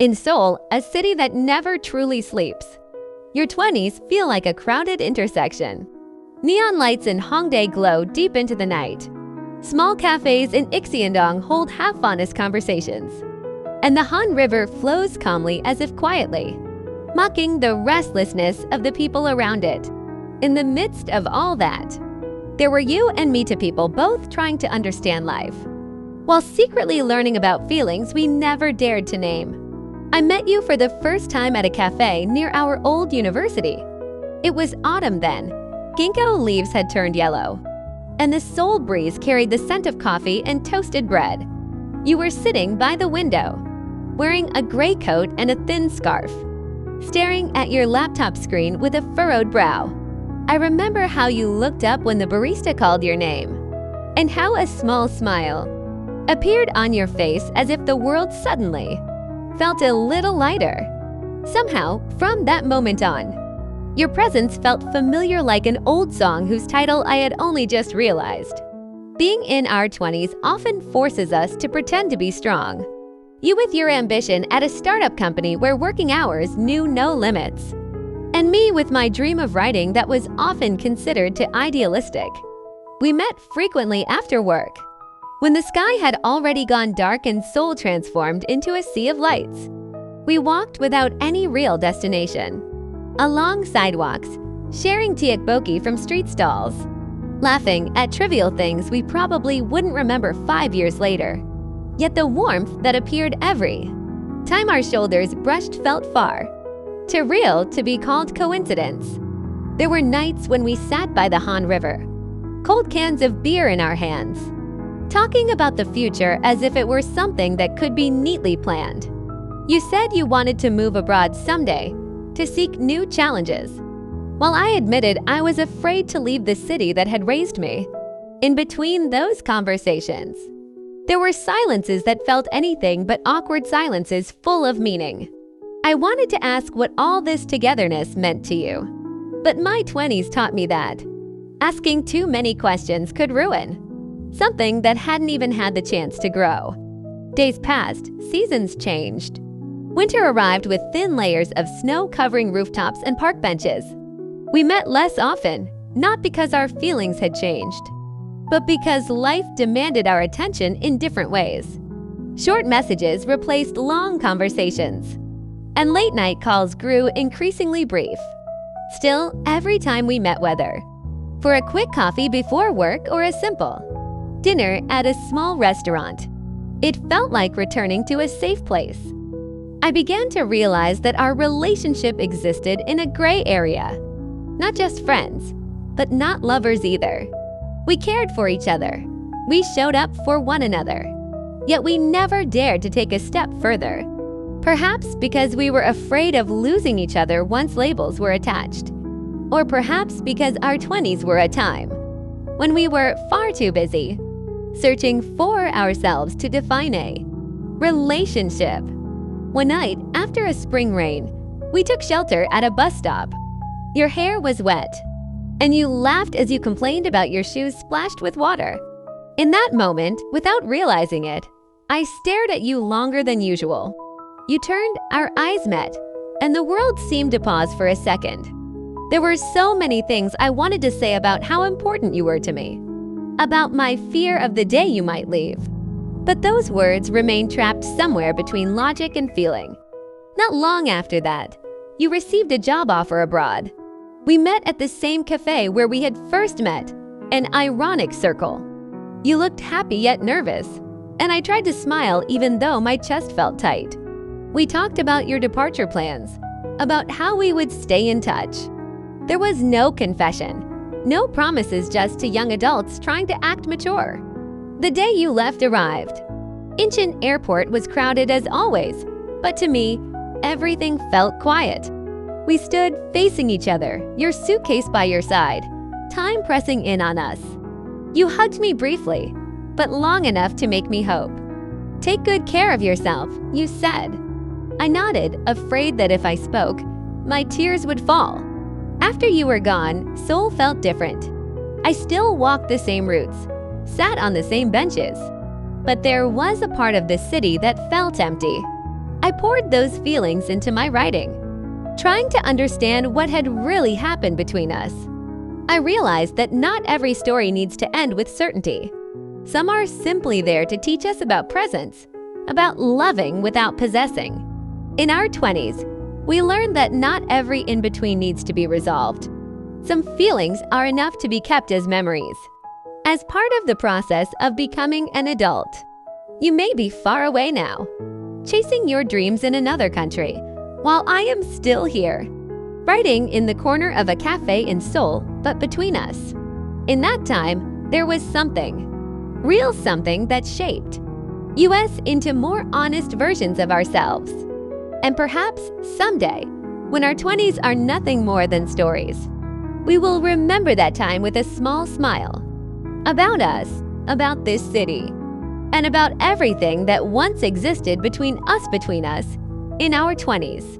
In Seoul, a city that never truly sleeps, your 20s feel like a crowded intersection. Neon lights in Hongdae glow deep into the night. Small cafes in Ixiandong hold half-honest conversations. And the Han River flows calmly as if quietly, mocking the restlessness of the people around it. In the midst of all that, there were you and me two people both trying to understand life, while secretly learning about feelings we never dared to name. I met you for the first time at a cafe near our old university. It was autumn then. Ginkgo leaves had turned yellow, and the Seoul breeze carried the scent of coffee and toasted bread. You were sitting by the window, wearing a gray coat and a thin scarf, staring at your laptop screen with a furrowed brow. I remember how you looked up when the barista called your name, and how a small smile appeared on your face as if the world suddenly felt a little lighter. Somehow, from that moment on, your presence felt familiar, like an old song whose title I had only just realized. Being in our 20s often forces us to pretend to be strong. You with your ambition at a startup company where working hours knew no limits, and me with my dream of writing that was often considered too idealistic. We met frequently after work, when the sky had already gone dark and Seoul transformed into a sea of lights. We walked without any real destination, along sidewalks, sharing tteokbokki from street stalls, laughing at trivial things we probably wouldn't remember 5 years later. Yet the warmth that appeared every time our shoulders brushed felt far too real to be called coincidence. There were nights when we sat by the Han River, cold cans of beer in our hands, talking about the future as if it were something that could be neatly planned. You said you wanted to move abroad someday to seek new challenges, while I admitted I was afraid to leave the city that had raised me. In between those conversations, there were silences that felt anything but awkward silences full of meaning. I wanted to ask what all this togetherness meant to you, but my 20s taught me that asking too many questions could ruin something that hadn't even had the chance to grow. Days passed, seasons changed. Winter arrived with thin layers of snow covering rooftops and park benches. We met less often, not because our feelings had changed, but because life demanded our attention in different ways. Short messages replaced long conversations, and late-night calls grew increasingly brief. Still, every time we met, whether for a quick coffee before work or a simple dinner at a small restaurant, it felt like returning to a safe place. I began to realize that our relationship existed in a gray area. Not just friends, but not lovers either. We cared for each other. We showed up for one another. Yet we never dared to take a step further. Perhaps because we were afraid of losing each other once labels were attached. Or perhaps because our 20s were a time when we were far too busy searching for ourselves to define a relationship. One night, after a spring rain, we took shelter at a bus stop. Your hair was wet, and you laughed as you complained about your shoes splashed with water. In that moment, without realizing it, I stared at you longer than usual. You turned, our eyes met, and the world seemed to pause for a second. There were so many things I wanted to say about how important you were to me, about my fear of the day you might leave. But those words remained trapped somewhere between logic and feeling. Not long after that, you received a job offer abroad. We met at the same cafe where we had first met, an ironic circle. You looked happy yet nervous, and I tried to smile even though my chest felt tight. We talked about your departure plans, about how we would stay in touch. There was no confession, no promises, just to young adults trying to act mature. The day you left arrived. Incheon Airport was crowded as always, but to me, everything felt quiet. We stood facing each other, your suitcase by your side, time pressing in on us. You hugged me briefly, but long enough to make me hope. "Take good care of yourself," you said. I nodded, afraid that if I spoke, my tears would fall. After you were gone, Seoul felt different. I still walked the same routes, sat on the same benches, but there was a part of the city that felt empty. I poured those feelings into my writing, trying to understand what had really happened between us. I realized that not every story needs to end with certainty. Some are simply there to teach us about presence, about loving without possessing. In our 20s, we learned that not every in-between needs to be resolved. Some feelings are enough to be kept as memories. As part of the process of becoming an adult, you may be far away now, chasing your dreams in another country, while I am still here, writing in the corner of a cafe in Seoul, but between us. In that time, there was something, real something that shaped us into more honest versions of ourselves. And perhaps someday, when our 20s are nothing more than stories, we will remember that time with a small smile. About us, about this city, and about everything that once existed between us in our 20s.